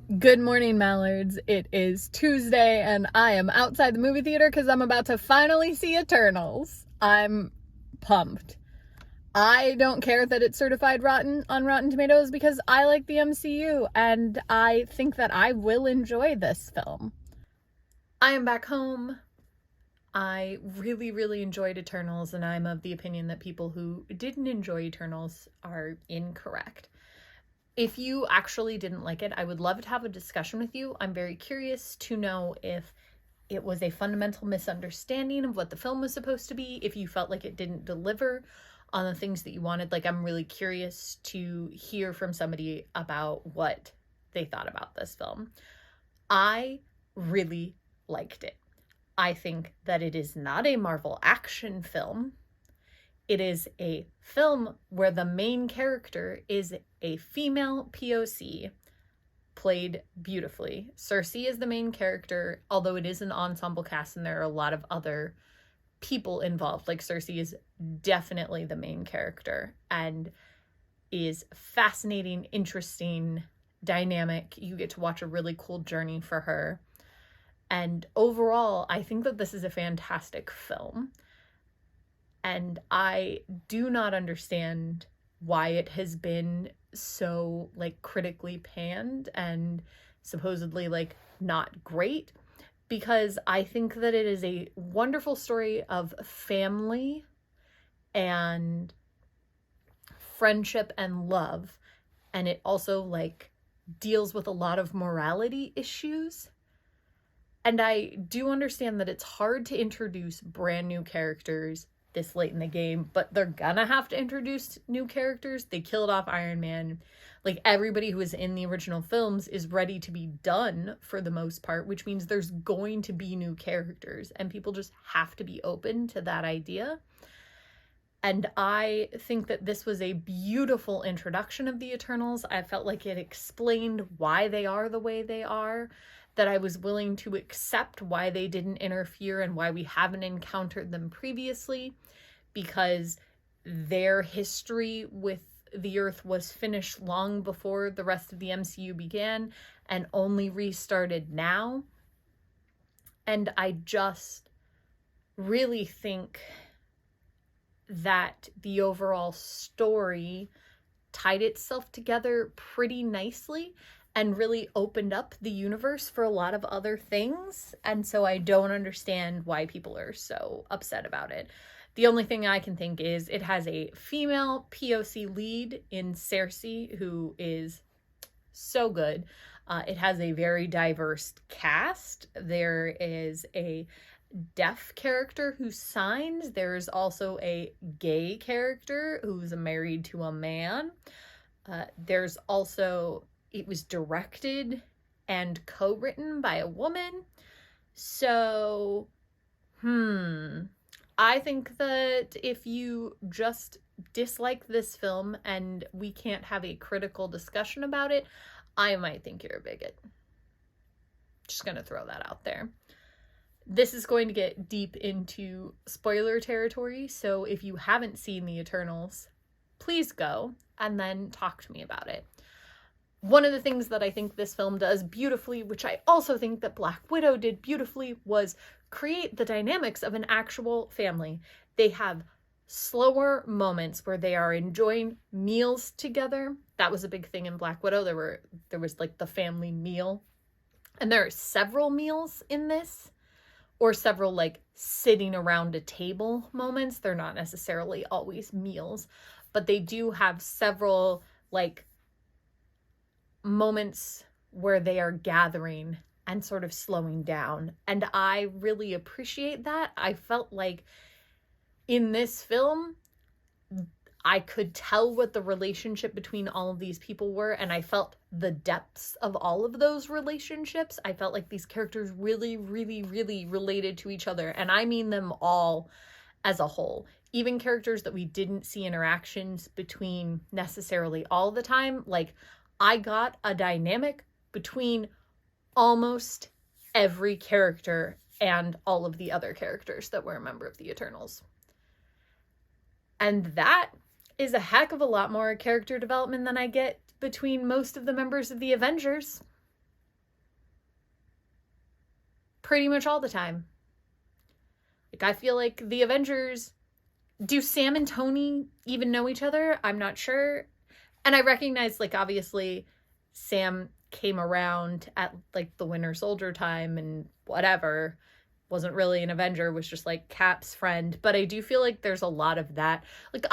Good morning, Mallards. It is Tuesday, and I am outside the movie theater because I'm about to finally see Eternals. I'm pumped. I don't care that it's certified rotten on Rotten Tomatoes because I like the MCU, and I think that I will enjoy this film. I am back home. I really, really enjoyed Eternals, and I'm of the opinion that people who didn't enjoy Eternals are incorrect. If you actually didn't like it, I would love to have a discussion with you. I'm very curious to know if it was a fundamental misunderstanding of what the film was supposed to be, if you felt like it didn't deliver on the things that you wanted. Like, I'm really curious to hear from somebody about what they thought about this film. I really liked it. I think that it is not a Marvel action film. It is a film where the main character is a female POC, played beautifully. Cersei is the main character, although it is an ensemble cast and there are a lot of other people involved. Like, Cersei is definitely the main character and is fascinating, interesting, dynamic. You get to watch a really cool journey for her. And overall, I think that this is a fantastic film. And I do not understand why it has been so, like, critically panned and supposedly, like, not great, because I think that it is a wonderful story of family and friendship and love. And it also, like, deals with a lot of morality issues. And I do understand that it's hard to introduce brand new characters this late in the game, but they're gonna have to introduce new characters. They killed off Iron Man. Like, everybody who was in the original films is ready to be done for the most part, which means there's going to be new characters, and people just have to be open to that idea. And I think that this was a beautiful introduction of the Eternals. I felt like it explained why they are the way they are, that I was willing to accept why they didn't interfere and why we haven't encountered them previously, because their history with the Earth was finished long before the rest of the MCU began and only restarted now. And I just really think that the overall story tied itself together pretty nicely and really opened up the universe for a lot of other things. And so I don't understand why people are so upset about it. The only thing I can think is it has a female POC lead in Cersei, who is so good. It has a very diverse cast. There is a deaf character who signs. There's also a gay character who's married to a man. There's also, it was directed and co-written by a woman. So, I think that if you just dislike this film and we can't have a critical discussion about it, I might think you're a bigot. Just gonna throw that out there. This is going to get deep into spoiler territory, so if you haven't seen the Eternals, please go and then talk to me about it. One of the things that I think this film does beautifully, which I also think that Black Widow did beautifully, was create the dynamics of an actual family. They have slower moments where they are enjoying meals together. That was a big thing in Black Widow. There was like the family meal. And there are several meals in this, or several like sitting around a table moments. They're not necessarily always meals, but they do have several like moments where they are gathering and sort of slowing down. And I really appreciate that. I felt like in this film, I could tell what the relationship between all of these people were, and I felt the depths of all of those relationships. I felt like these characters really, really, really related to each other, and I mean them all as a whole. Even characters that we didn't see interactions between necessarily all the time, like, I got a dynamic between almost every character and all of the other characters that were a member of the Eternals. And that is a heck of a lot more character development than I get between most of the members of the Avengers. pretty much all the time. Like, I feel like the Avengers, do Sam and Tony even know each other? I'm not sure. And I recognize, like, obviously Sam came around at like the Winter Soldier time and whatever, wasn't really an Avenger, was just like Cap's friend. But I do feel like there's a lot of that. Like,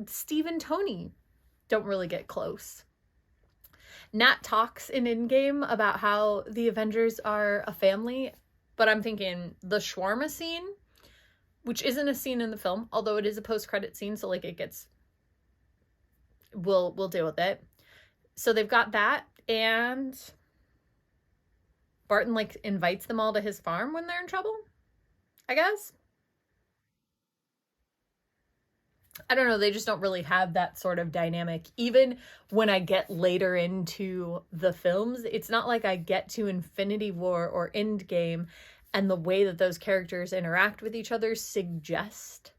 Steve and Tony don't really get close. Nat talks in Endgame about how the Avengers are a family, but I'm thinking the shawarma scene, which isn't a scene in the film, although it is a post-credit scene, so like it gets, we'll deal with it. So they've got that, and Barton like invites them all to his farm when they're in trouble, I guess. I don't know, they just don't really have that sort of dynamic. Even when I get later into the films, it's not like I get to Infinity War or Endgame and the way that those characters interact with each other suggest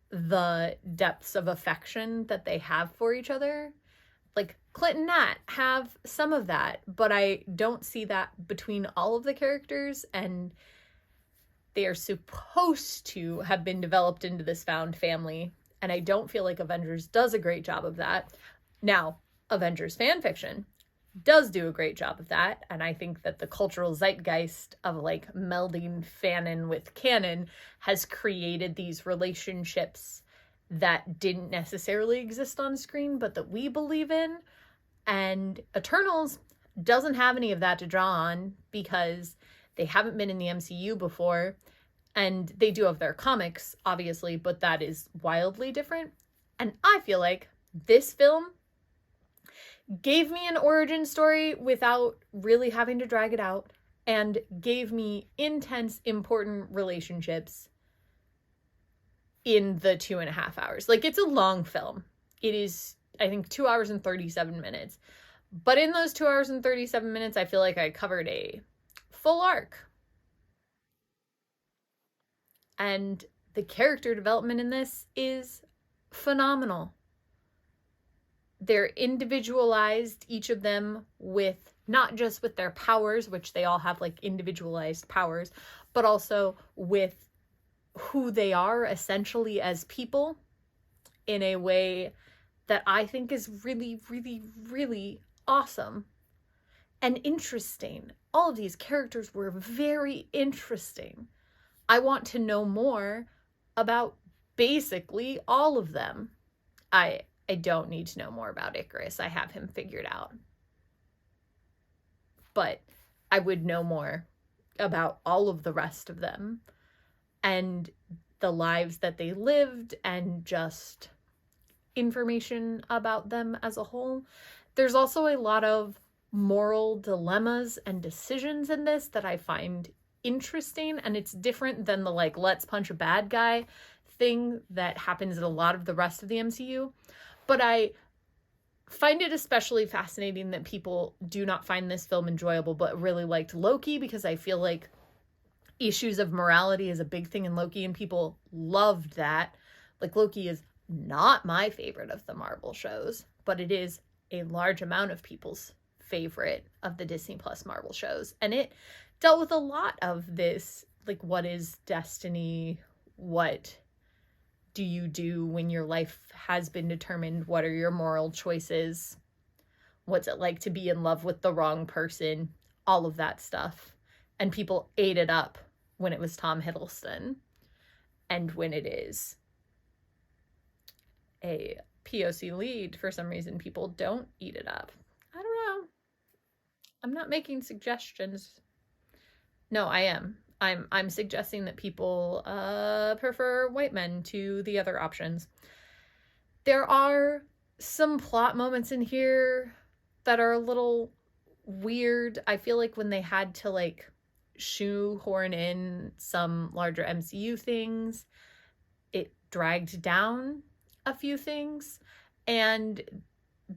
the depths of affection that they have for each other. Like, Clint and Nat have some of that, but I don't see that between all of the characters, and they are supposed to have been developed into this found family, and I don't feel like Avengers does a great job of that. Now, Avengers fanfiction does do a great job of that, and I think that the cultural zeitgeist of like melding fanon with canon has created these relationships that didn't necessarily exist on screen but that we believe in. And Eternals doesn't have any of that to draw on because they haven't been in the MCU before, and they do have their comics obviously, but that is wildly different. And I feel like this film gave me an origin story without really having to drag it out, and gave me intense, important relationships in the 2.5 hours. Like, it's a long film. It is, I think, 2 hours and 37 minutes. But in those 2 hours and 37 minutes, I feel like I covered a full arc. And the character development in this is phenomenal. They're individualized, each of them, with not just with their powers, which they all have like individualized powers, but also with who they are essentially as people in a way that I think is really, really, really awesome and interesting. All of these characters were very interesting. I want to know more about basically all of them. I don't need to know more about Icarus. I have him figured out. But I would know more about all of the rest of them and the lives that they lived, and just information about them as a whole. There's also a lot of moral dilemmas and decisions in this that I find interesting, and it's different than the like let's punch a bad guy thing that happens in a lot of the rest of the MCU. But I find it especially fascinating that people do not find this film enjoyable but really liked Loki, because I feel like issues of morality is a big thing in Loki and people loved that. Like, Loki is not my favorite of the Marvel shows, but it is a large amount of people's favorite of the Disney Plus Marvel shows. And it dealt with a lot of this, like, what is destiny? What do you do when your life has been determined? What are your moral choices? What's it like to be in love with the wrong person? All of that stuff. And people ate it up when it was Tom Hiddleston. And when it is a POC lead, for some reason, people don't eat it up. I don't know. I'm not making suggestions. No, I am. I'm suggesting that people prefer white men to the other options. There are some plot moments in here that are a little weird. I feel like when they had to like shoehorn in some larger MCU things, it dragged down a few things, and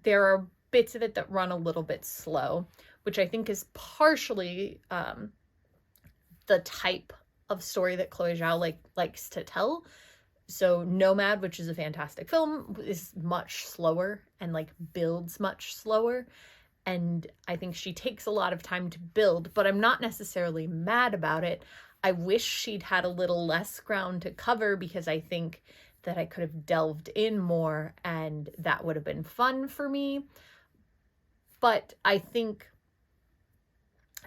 there are bits of it that run a little bit slow, which I think is partially the type of story that Chloe Zhao likes to tell. So Nomad, which is a fantastic film, is much slower and like builds much slower. and I think she takes a lot of time to build, but I'm not necessarily mad about it. I wish she'd had a little less ground to cover, because I think that I could have delved in more and that would have been fun for me. But I think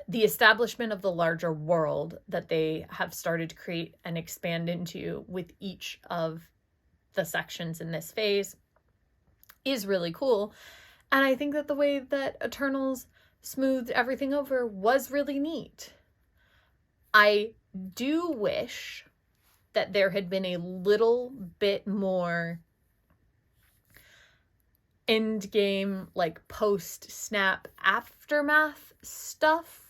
the establishment of the larger world that they have started to create and expand into with each of the sections in this phase is really cool. And I think that the way that Eternals smoothed everything over was really neat. I do wish that there had been a little bit more endgame, like post-snap aftermath stuff,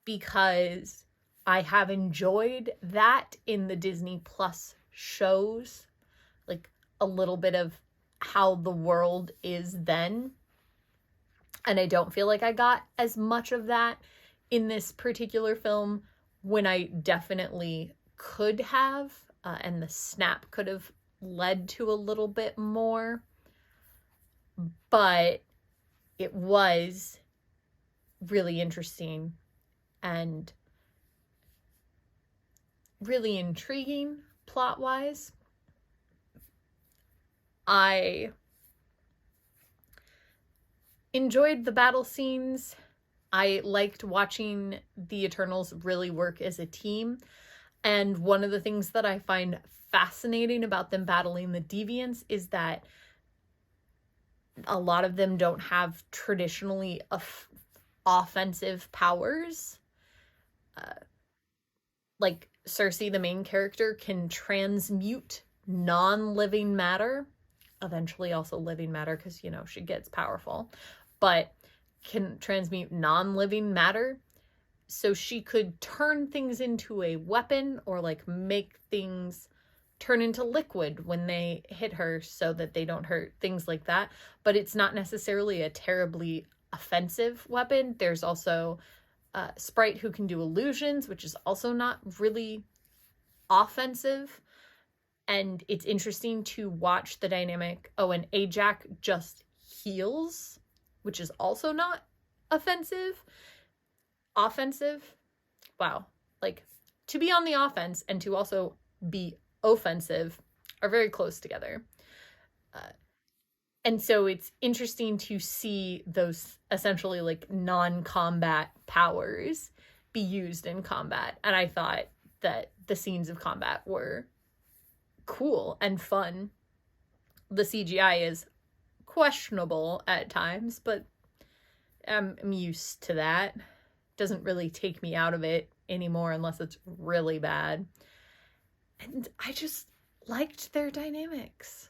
because I have enjoyed that in the Disney Plus shows, like a little bit of how the world is then. And I don't feel like I got as much of that in this particular film, when I definitely could have, and the snap could have led to a little bit more. But it was really interesting and really intriguing plot-wise. I enjoyed the battle scenes. I liked watching the Eternals really work as a team. And one of the things that I find fascinating about them battling the Deviants is that a lot of them don't have traditionally offensive powers. Like Cersei, the main character, can transmute non-living matter, eventually also living matter, because, you know, she gets powerful, but can transmute non-living matter. So she could turn things into a weapon, or like make things turn into liquid when they hit her so that they don't hurt, things like that. But it's not necessarily a terribly offensive weapon. There's also Sprite, who can do illusions, which is also not really offensive. And it's interesting to watch the dynamic. Oh, and Ajax just heals, which is also not offensive. Wow. Like, to be on the offense and to also be offensive are very close together. And so it's interesting to see those essentially like non-combat powers be used in combat. And I thought that the scenes of combat were cool and fun. The CGI is questionable at times, but I'm used to that. Doesn't really take me out of it anymore unless it's really bad. And I just liked their dynamics.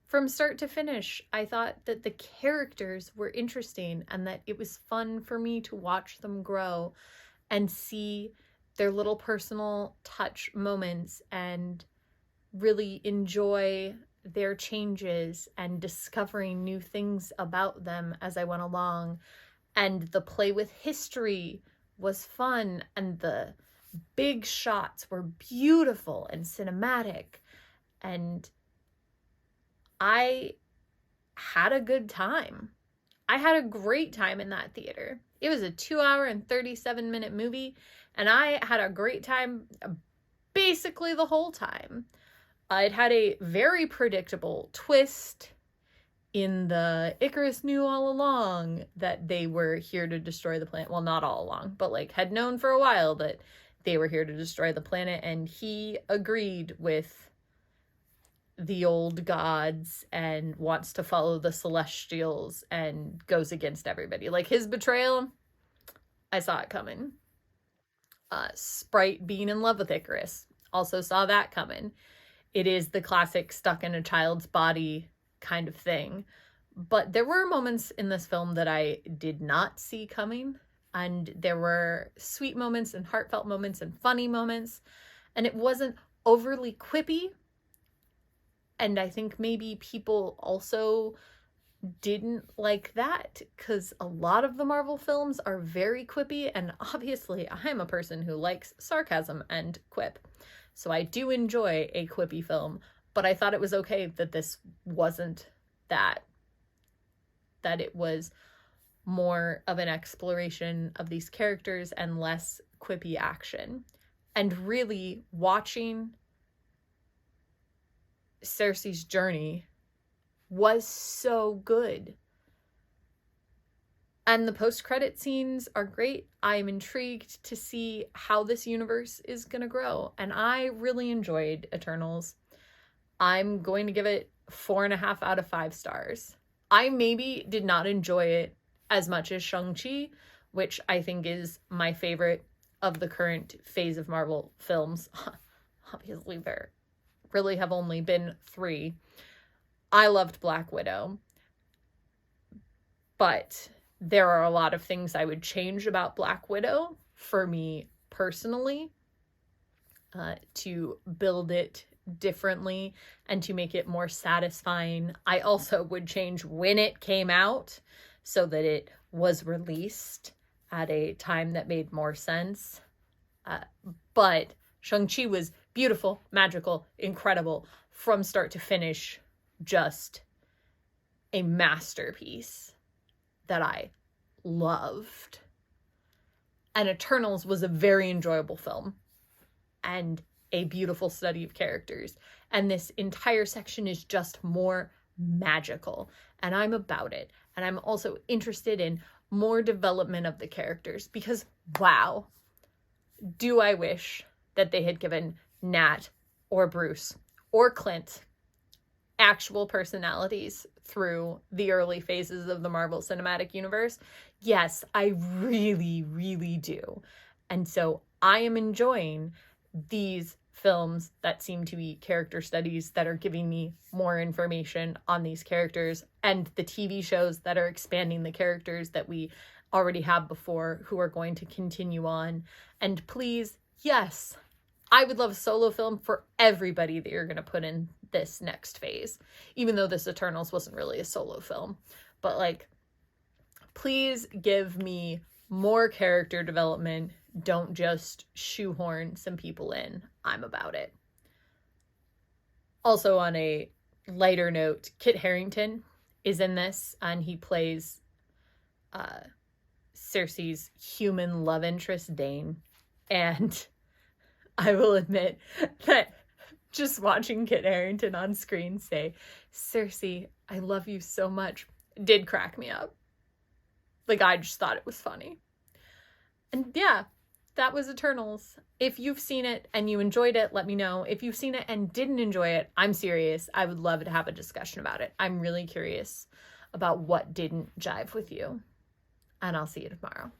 From start to finish, I thought that the characters were interesting and that it was fun for me to watch them grow and see their little personal touch moments and really enjoy their changes and discovering new things about them as I went along. And the play with history was fun, and the big shots were beautiful and cinematic, and I had a good time. I had a great time in that theater. It was a 2-hour and 37-minute movie, and I had a great time basically the whole time. It had a very predictable twist in the Icarus knew all along that they were here to destroy the planet. Well, not all along, but like had known for a while that they were here to destroy the planet, and he agreed with the old gods and wants to follow the Celestials and goes against everybody. Like, his betrayal, I saw it coming. Sprite being in love with Icarus, also saw that coming. It is the classic stuck in a child's body kind of thing. But there were moments in this film that I did not see coming, and there were sweet moments and heartfelt moments and funny moments, and it wasn't overly quippy. And I think maybe people also didn't like that, because a lot of the Marvel films are very quippy, and obviously I'm a person who likes sarcasm and quip. So I do enjoy a quippy film, but I thought it was okay that this wasn't that. that it was more of an exploration of these characters and less quippy action. And really watching Cersei's journey was so good. And the post-credit scenes are great. I'm intrigued to see how this universe is going to grow. And I really enjoyed Eternals. I'm going to give it 4.5 out of 5 stars. I maybe did not enjoy it as much as Shang-Chi, which I think is my favorite of the current phase of Marvel films. Obviously, there really have only been 3. I loved Black Widow, but there are a lot of things I would change about Black Widow for me personally, to build it differently and to make it more satisfying. I also would change when it came out so that it was released at a time that made more sense. But Shang-Chi was beautiful, magical, incredible from start to finish, just a masterpiece that I loved. And Eternals was a very enjoyable film and a beautiful study of characters. And this entire section is just more magical. And I'm about it. And I'm also interested in more development of the characters because, wow, do I wish that they had given Nat or Bruce or Clint actual personalities through the early phases of the Marvel Cinematic Universe. Yes, I really, really do. And so I am enjoying these films that seem to be character studies that are giving me more information on these characters, and the TV shows that are expanding the characters that we already have before who are going to continue on. And please, yes, I would love a solo film for everybody that you're going to put in this next phase, even though this Eternals wasn't really a solo film. But like, please give me more character development. Don't just shoehorn some people in. I'm about it. Also, on a lighter note, Kit Harington is in this, and he plays Cersei's human love interest, Dane. And I will admit that just watching Kit Harington on screen say, "Cersei, I love you so much," did crack me up. Like, I just thought it was funny. And yeah, that was Eternals. If you've seen it and you enjoyed it, let me know. If you've seen it and didn't enjoy it, I'm serious. I would love to have a discussion about it. I'm really curious about what didn't jive with you. And I'll see you tomorrow.